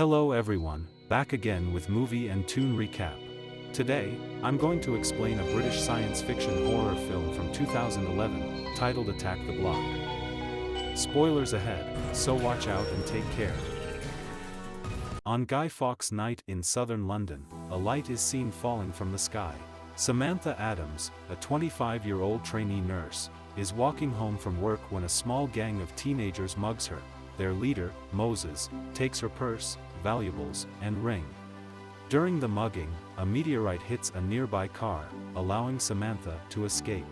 Hello everyone, back again with movie and tune recap. Today, I'm going to explain a British science fiction horror film from 2011, titled Attack the Block. Spoilers ahead, so watch out and take care. On Guy Fawkes night in southern London, a light is seen falling from the sky. Samantha Adams, a 25-year-old trainee nurse, is walking home from work when a small gang of teenagers mugs her. Their leader, Moses, takes her purse, valuables, and ring. During the mugging, a meteorite hits a nearby car, allowing Samantha to escape.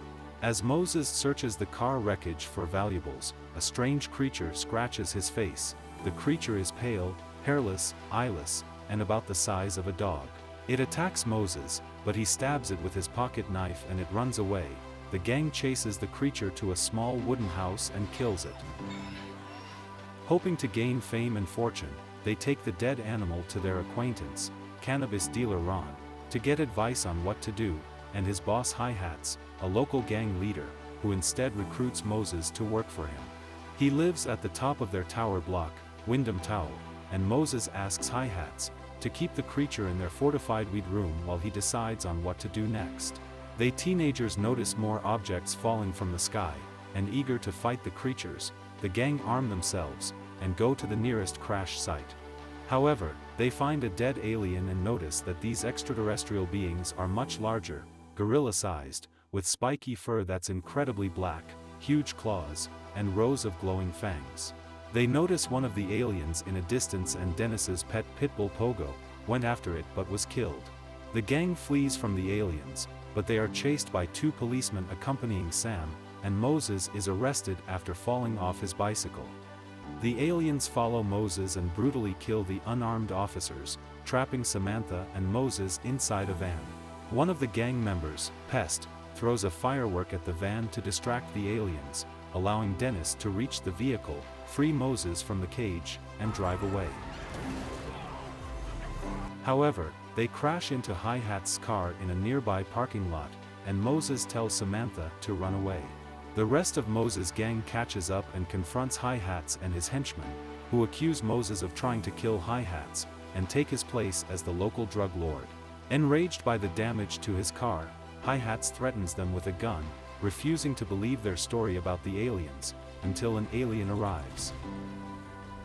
As Moses searches the car wreckage for valuables, a strange creature scratches his face. The creature is pale, hairless, eyeless, and about the size of a dog. It attacks Moses, but he stabs it with his pocket knife and it runs away. The gang chases the creature to a small wooden house and kills it. Hoping to gain fame and fortune, they take the dead animal to their acquaintance, cannabis dealer Ron, to get advice on what to do, and his boss Hi-Hats, a local gang leader, who instead recruits Moses to work for him. He lives at the top of their tower block, Wyndham Tower, and Moses asks Hi-Hats to keep the creature in their fortified weed room while he decides on what to do next. They teenagers notice more objects falling from the sky, and eager to fight the creatures, the gang arm themselves, and go to the nearest crash site. However, they find a dead alien and notice that these extraterrestrial beings are much larger, gorilla-sized, with spiky fur that's incredibly black, huge claws, and rows of glowing fangs. They notice one of the aliens in a distance and Dennis's pet pitbull Pogo went after it but was killed. The gang flees from the aliens, but they are chased by two policemen accompanying Sam, and Moses is arrested after falling off his bicycle. The aliens follow Moses and brutally kill the unarmed officers, trapping Samantha and Moses inside a van. One of the gang members, Pest, throws a firework at the van to distract the aliens, allowing Dennis to reach the vehicle, free Moses from the cage, and drive away. However, they crash into Hi-Hat's car in a nearby parking lot, and Moses tells Samantha to run away. The rest of Moses' gang catches up and confronts Hi-Hats and his henchmen, who accuse Moses of trying to kill Hi-Hats, and take his place as the local drug lord. Enraged by the damage to his car, Hi-Hats threatens them with a gun, refusing to believe their story about the aliens, until an alien arrives.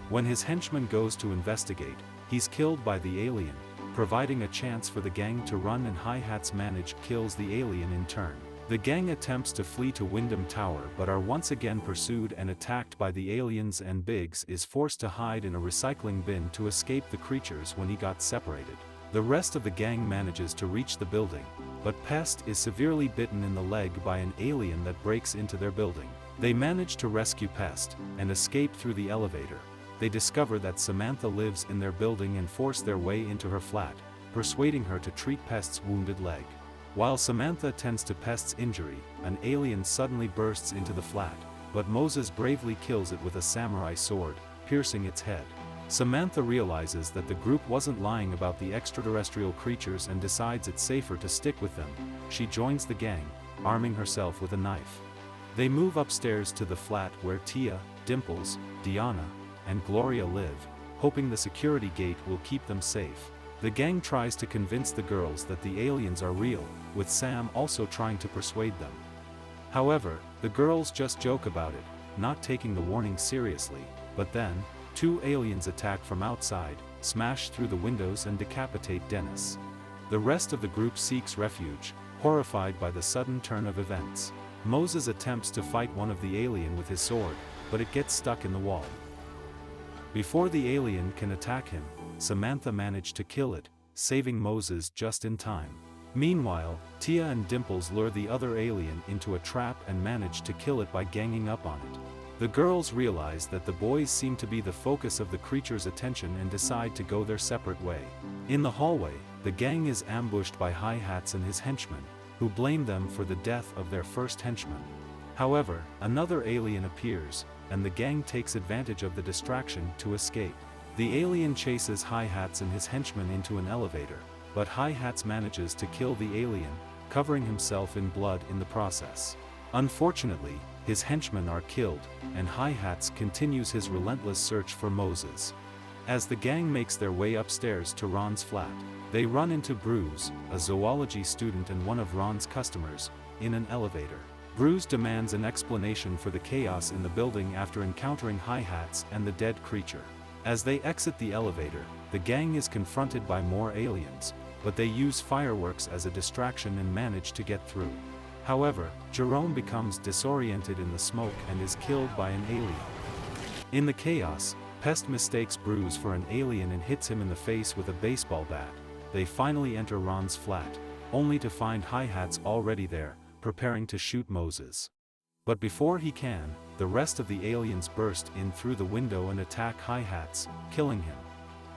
When his henchman goes to investigate, he's killed by the alien, providing a chance for the gang to run, and Hi-Hats kills the alien in turn. The gang attempts to flee to Wyndham Tower but are once again pursued and attacked by the aliens, and Biggs is forced to hide in a recycling bin to escape the creatures when he got separated. The rest of the gang manages to reach the building, but Pest is severely bitten in the leg by an alien that breaks into their building. They manage to rescue Pest and escape through the elevator. They discover that Samantha lives in their building and force their way into her flat, persuading her to treat Pest's wounded leg. While Samantha tends to Pest's injury, an alien suddenly bursts into the flat, but Moses bravely kills it with a samurai sword, piercing its head. Samantha realizes that the group wasn't lying about the extraterrestrial creatures and decides it's safer to stick with them. She joins the gang, arming herself with a knife. They move upstairs to the flat where Tia, Dimples, Diana, and Gloria live, hoping the security gate will keep them safe. The gang tries to convince the girls that the aliens are real, with Sam also trying to persuade them. However, the girls just joke about it, not taking the warning seriously, but then, two aliens attack from outside, smash through the windows and decapitate Dennis. The rest of the group seeks refuge, horrified by the sudden turn of events. Moses attempts to fight one of the alien with his sword, but it gets stuck in the wall. Before the alien can attack him, Samantha managed to kill it, saving Moses just in time. Meanwhile, Tia and Dimples lure the other alien into a trap and manage to kill it by ganging up on it. The girls realize that the boys seem to be the focus of the creature's attention and decide to go their separate way. In the hallway, the gang is ambushed by Hi-Hats and his henchmen, who blame them for the death of their first henchman. However, another alien appears, and the gang takes advantage of the distraction to escape. The alien chases Hi-Hats and his henchmen into an elevator, but Hi-Hats manages to kill the alien, covering himself in blood in the process. Unfortunately, his henchmen are killed, and Hi-Hats continues his relentless search for Moses. As the gang makes their way upstairs to Ron's flat, they run into Bruce, a zoology student and one of Ron's customers, in an elevator. Bruce demands an explanation for the chaos in the building after encountering hi-hats and the dead creature. As they exit the elevator, the gang is confronted by more aliens, but they use fireworks as a distraction and manage to get through. However, Jerome becomes disoriented in the smoke and is killed by an alien. In the chaos, Pest mistakes Bruce for an alien and hits him in the face with a baseball bat. They finally enter Ron's flat, only to find hi-hats already there, preparing to shoot Moses. But before he can, the rest of the aliens burst in through the window and attack hi-hats, killing him.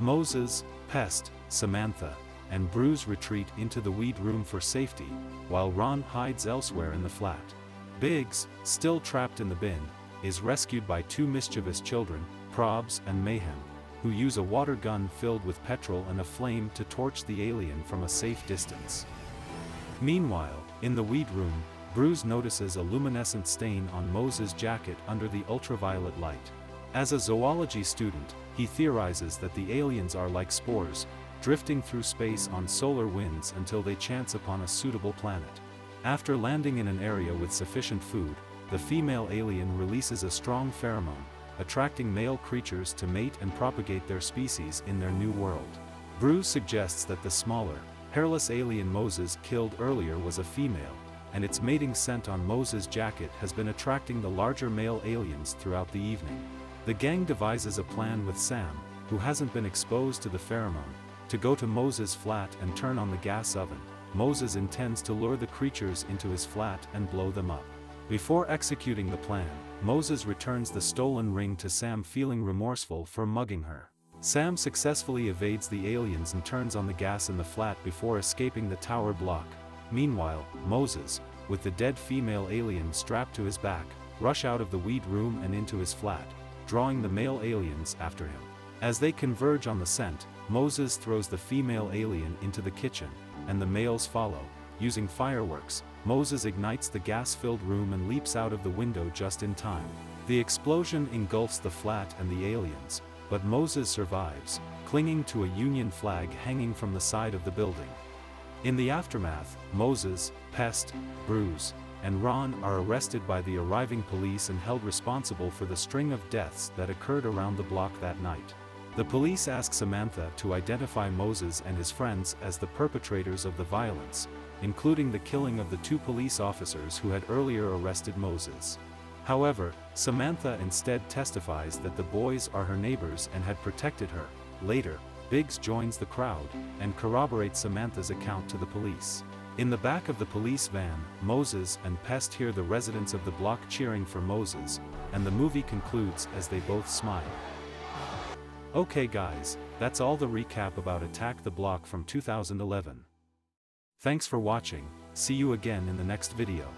Moses, Pest, Samantha, and Bruce retreat into the weed room for safety, while Ron hides elsewhere in the flat. Biggs, still trapped in the bin, is rescued by two mischievous children, Probs and Mayhem, who use a water gun filled with petrol and a flame to torch the alien from a safe distance. Meanwhile, in the weed room, Bruce notices a luminescent stain on Moses' jacket under the ultraviolet light. As a zoology student, he theorizes that the aliens are like spores, drifting through space on solar winds until they chance upon a suitable planet. After landing in an area with sufficient food, the female alien releases a strong pheromone, attracting male creatures to mate and propagate their species in their new world. Bruce suggests that the smaller, hairless alien Moses killed earlier was a female, and its mating scent on Moses' jacket has been attracting the larger male aliens throughout the evening. The gang devises a plan with Sam, who hasn't been exposed to the pheromone, to go to Moses' flat and turn on the gas oven. Moses intends to lure the creatures into his flat and blow them up. Before executing the plan, Moses returns the stolen ring to Sam, feeling remorseful for mugging her. Sam successfully evades the aliens and turns on the gas in the flat before escaping the tower block. Meanwhile, Moses, with the dead female alien strapped to his back, rush out of the weed room and into his flat, drawing the male aliens after him. As they converge on the scent, Moses throws the female alien into the kitchen, and the males follow. Using fireworks, Moses ignites the gas-filled room and leaps out of the window just in time. The explosion engulfs the flat and the aliens, but Moses survives, clinging to a Union flag hanging from the side of the building. In the aftermath, Moses, Pest, Bruce, and Ron are arrested by the arriving police and held responsible for the string of deaths that occurred around the block that night. The police ask Samantha to identify Moses and his friends as the perpetrators of the violence, including the killing of the two police officers who had earlier arrested Moses. However, Samantha instead testifies that the boys are her neighbors and had protected her. Later, Biggs joins the crowd and corroborates Samantha's account to the police. In the back of the police van, Moses and Pest hear the residents of the block cheering for Moses, and the movie concludes as they both smile. Okay guys, that's all the recap about Attack the Block from 2011. Thanks for watching, see you again in the next video.